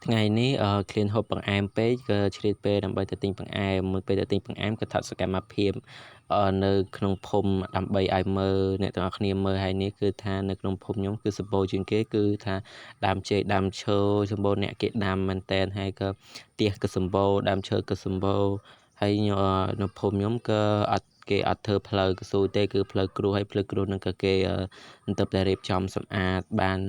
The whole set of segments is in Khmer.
ថ្ងៃនេះឃ្លានហូបបង្អែមពេកក៏ឆ្លៀតពេលដើម្បីទៅទិញបង្អែមមួយពេលទៅទិញបង្អែមក៏ថតសកម្មភាពនៅក្នុងភូមិដើម្បីឲ្យមើលអ្នកទាំងអស់គ្នាមើលហើយនេះគឺថានៅក្នុងភូមិខ្ញុំគឺសម្បូរជាងគេគឺថាដើមចេកដើមឈើសម្បូរអ្នកគេដាំមែនតែនហើយក៏ផ្ទះក៏សម្បូរដើមឈើក៏សម្បូរហើយនៅភូមិខ្ញុំក៏គេអត់ធ្វើផ្លូវកស៊ូទេគឺផ្លូវគ្រួសហើយផ្លូវគ្រួសនឹងក៏គេទៅតែរៀបចំសម្អាតបាន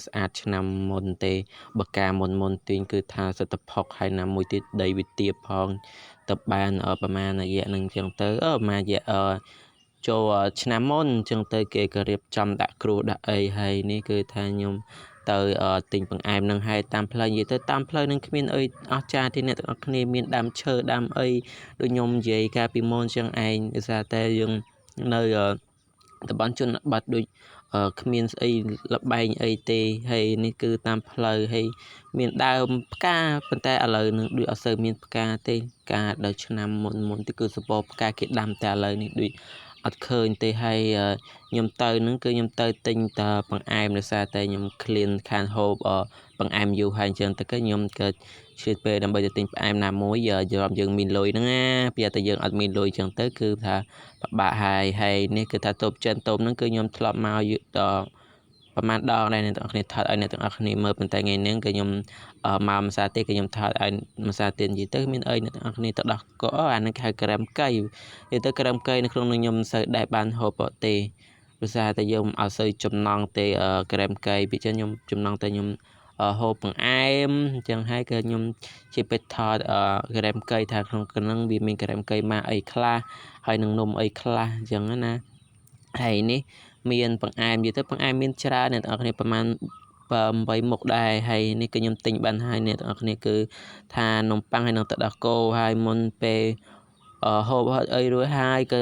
ស្អាតឆ្នាំមុនទេបើការមុនទាញគឺថាសិទ្ធិផុកហើយណាមួយទៀតដីវាទាបផងទៅបានប្រហែលរយៈនឹងអញ្ចឹងទៅប្រហែលរយៈចូលឆ្នាំមុនអញ្ចឹងទៅគេក៏រៀបចំដាក់គ្រូដាក់អីហើយនេះគឺថាខ្ញុំទៅទិញបង្អែមនឹងហើយតាមផ្លូវនិយាយទៅតាមផ្លូវនឹងគ្មានអីអស្ចារ្យទេអ្នកទាំងអស់គ្នាមានដើមឈើដើមអីដូចខ្ញុំនិយាយកាលពីមុនអញ្ចឹងឯងដោយសារតែយើងនៅតំបន់ជនបទដូចគ្មានស្អីលបែងអីទេហើយនេះគឺតាមផ្លូវហើយមានដើមផ្កាប៉ុន្តែឥឡូវនឹងដូចអត់សូវមានផ្កាទេផ្កាដល់ឆ្នាំមុនទៅគឺសម្បូរផ្កាគេដាំតែឥឡូវនេះដូចអត់ឃើញទេហើយខ្ញុំទៅនឹងគឺខ្ញុំទៅទិញតែបង្អែមដោយសារតែខ្ញុំឃ្លានខានហូបបង្អែមយូរហើយអញ្ចឹងទៅគឺខ្ញុំក៏ឆ្លៀតពេលដើម្បីទៅទិញផ្អែមណាមួយយើងមានលុយហ្នឹងណាពីតែយើងអត់មានលុយអញ្ចឹងទៅគឺថាពិបាកហើយនេះគឺថាតូបចិនតូបហ្នឹងគឺខ្ញុំធ្លាប់មកប្រហែលដងដែរអ្នកទាំងអស់គ្នាថតឲ្យអ្នកទាំងអស់គ្នាមើលប៉ុន្តែថ្ងៃនេះគឺខ្ញុំមកម្សាទេគឺខ្ញុំថតឲ្យម្សាទៀតនិយាយទៅមានអីអ្នកទាំងអស់គ្នាទៅដោះក៏អានឹងហៅក្រែមកៃនិយាយទៅក្រែមកៃនៅក្នុងខ្ញុំមិនសូវដែរបានហូបទេដោយសារតែយើងអត់សូវចំណង់ទេក្រែមកៃពីចឹងខ្ញុំចំណង់តែខ្ញុំហូបបង្អែមអញ្ចឹងហើយក៏ខ្ញុំជាពេទ្យថតក្រែមកៃថាក្នុងហ្នឹងវាមានក្រែមកៃមកអីខ្លះហើយនឹងនំអីខ្លះអញ្ចឹងណាហើយនេះមានបង្អែមនិយាយទៅបង្អែមមានច្រើនអ្នកទាំងអស់គ្នាប្រហែល8មុខដែរហើយនេះក៏ខ្ញុំទិញបានហើយអ្នកទាំងអស់គ្នាគឺថានំប៉័ងហើយនឹងទឹកដោះគោហើយមុនពេលហូបអីរួចហើយក៏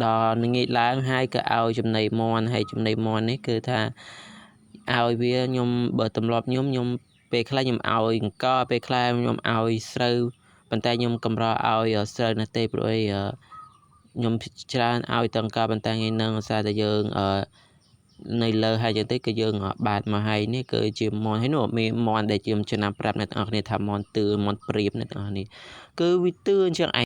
ដល់ល្ងាចឡើងហើយក៏ឲ្យចំណីមាន់ហើយចំណីមាន់នេះគឺថាឲ្យវាខ្ញុំបើទម្លាប់ខ្ញុំពេលខ្លះខ្ញុំឲ្យអង្ករពេលខ្លះខ្ញុំឲ្យស្រូវប៉ុន្តែខ្ញុំកម្រឲ្យស្រូវណាស់ទេព្រោះអីខ្ញុំច្រើនឲ្យតង្ការប៉ុន្តែថ្ងៃហ្នឹងដោយសារតែយើងនៅលើហើយចឹងទៅគឺយើងបាទមកហើយនេះគឺជាមន់ហើយនោះមានមន់ដែលជាចំណាំប្រាប់អ្នកទាំងអស់គ្នាថាមន់ទឿមន់ព្រាបអ្នកទាំងអស់គ្នាគឺវាទឿអញ្ចឹង